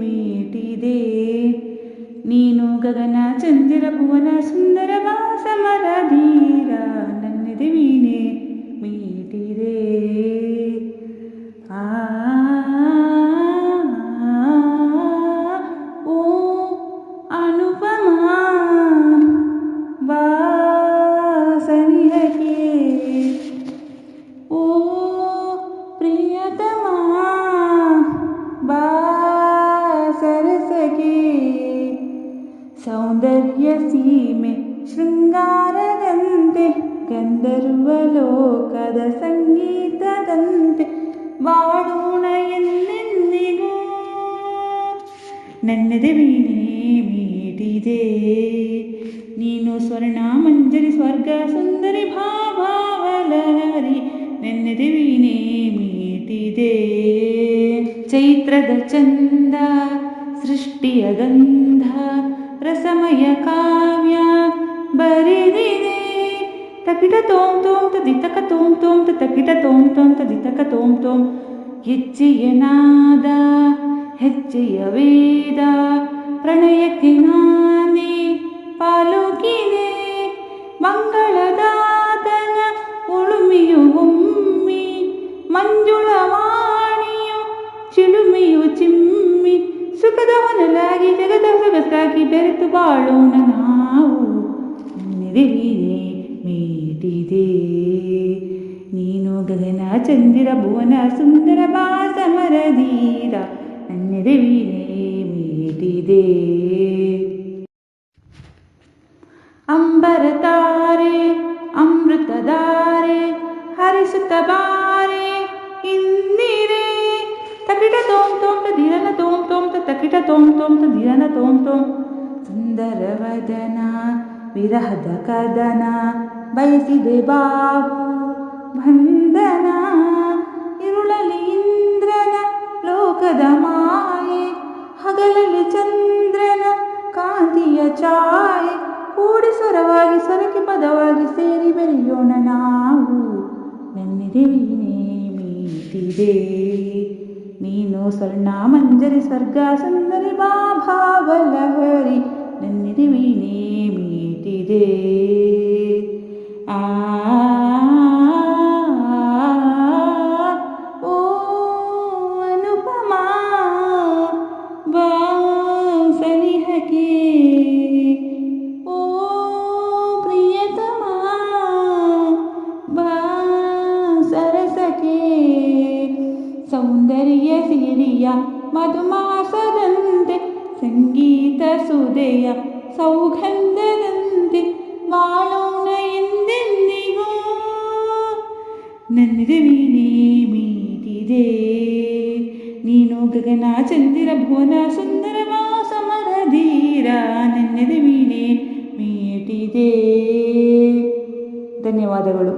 ಮೀಟಿದೆ. ನೀನು ಗಗನ ಚಂದಿರ ಭುವನ ಸುಂದರ ಸಮರಧೀರ, ನನ್ನೆದೆ ವೀಣೆ ಮೀಟಿದೆ. ಓ ಅನುಪಮ ಬಾ ಸನಿಹಕ್ಕೆ, ಓ ಪ್ರಿಯತಮ ಬಾ ಸರಸಗೆ. ಸೌಂದರ್ಯ ಸೀಮೆ ಶೃಂಗಾರದಂತೆ, ಗಂಧರ್ವ ಲೋಕದ ಸಂಗೀತದಂತೆ ಬಾಳೋಣ ಎಂದೆಂದಿಗೂ. ನನ್ನೆದೆ ವೀಣೆ ಮೀಟಿದೆ. ನೀನು ಸ್ವರ್ಣ ಮಂಜರಿ ಸ್ವರ್ಗ ಸುಂದರಿ ಭಾವಲಹರಿ, ನನ್ನೆದೆ ವೀಣೆ ಮೀಟಿದೆ. ಚೈತ್ರದ ಚಂದ ಸೃಷ್ಟಿಯ ಗಂಧ ರಸಮಯ ಕಾವ್ಯ ಬರೆದಿದೆ. ತಕಿಟ ತೋಂ ತೋಂ ತದಿತಕ ತೋಂ ತೋಂ ತಕಿಟ ತೋಂ ತೋಂ ತದಿತಕ ತೋಂ ತೋಂ. ಹೆಜ್ಜೆಯ ನಾದ ಹೆಜ್ಜೆಯ ವೇದ, ಪ್ರಣಯಕ್ಕೆ ನಾಂದಿ ಪಾಲುಕಿದೆ. ಮಂಗಳದಾತನ ಉಳುಮೆಯು ಒಮ್ಮಿ, ಮಂಜುಳವಾಣಿಯು ಚಿಲುಮೆಯು ಚಿಮ್ಮಿ, ಸುಖದ ಹೊನಲಾಗಿ ಜಗದ ಸೊಗಸಾಗಿ ಬೆರೆತು ಬಾಳೋಣ ನಾವು. ನನ್ನೆದೆ ವೀಣೆ ಮೀಟಿದೆ. ನೀನು ಗಗನ ಚಂದಿರ ಭುವನ ಸುಂದರ ಸಮರಧೀರ, ನನ್ನೆದೆ ವೀಣೆ ಮೀಟಿದೆ. ಅಂಬರ ತಾರೆ ಅಮೃತಧಾರೆ ಹರಿಸುತ್ತ ಬಾರೆ ಇಂದಿರೆ. ತಕಿಟ ತೋಂ ತೋಂ ತದಿರನ ತೋಂ ತೋಂ ತಕಿಟ ತೋಂ ತೋಂ ತದಿರನ ತೋಂ ತೋಂ. ಸುಂದರ ವದನ ವಿರಹದ ಕದನ, ಬಯಸಿದೆ ಬಾವು ಬಂಧನ. ಇರುಳಲಿ ಇಂದ್ರನ ಲೋಕದ ಮಾಯೆ, ಹಗಲಲ್ಲಿ ಚಂದ್ರನ ಕಾಂತಿಯ ಛಾಯೆ. ಕೂಡಿ ಸ್ವರವಾಗಿ ಸ್ವರಕ್ಕೆ ಪದವಾಗಿ ಸೇರಿ ಬೆರೆಯೋಣ ನಾವು. ನನ್ನೆದೆ ವೀಣೆ ಮೀಟಿದೆ. ನೀನು ಸ್ವರ್ಣ ಮಂಜರಿ ಸ್ವರ್ಗ ಸುಂದರಿ ಭಾವಲಹರಿ, ನನ್ನೆದೆ ವೀಣೆ ಮೀಟಿದೆ. ಓ ಅನುಪಮ ಬಾ ಸನಿಹಕ್ಕೆ, ಓ ಪ್ರಿಯತಮ ಬಾ ಸರಸಕ್ಕೆ. ಸೌಂದರ್ಯ ಸಿರಿಯ ಮಧುಮಾಸದಂತೆ, ಸಂಗೀತ ಸುದೆಯ ಸೌಗಂಧದಂತೆ ಬಾಳೋಣ ಎಂದೆಂದಿಗೂ. ನನ್ನೆದೆ ವೀಣೆ ಮೀಟಿದೆ. ನೀನು ಗಗನ ಚಂದಿರ ಭುವನ ಸುಂದರ ಸಮರಧೀರ, ನನ್ನೆದೆ ವೀಣೆ ಮೀಟಿದೆ. ಧನ್ಯವಾದಗಳು.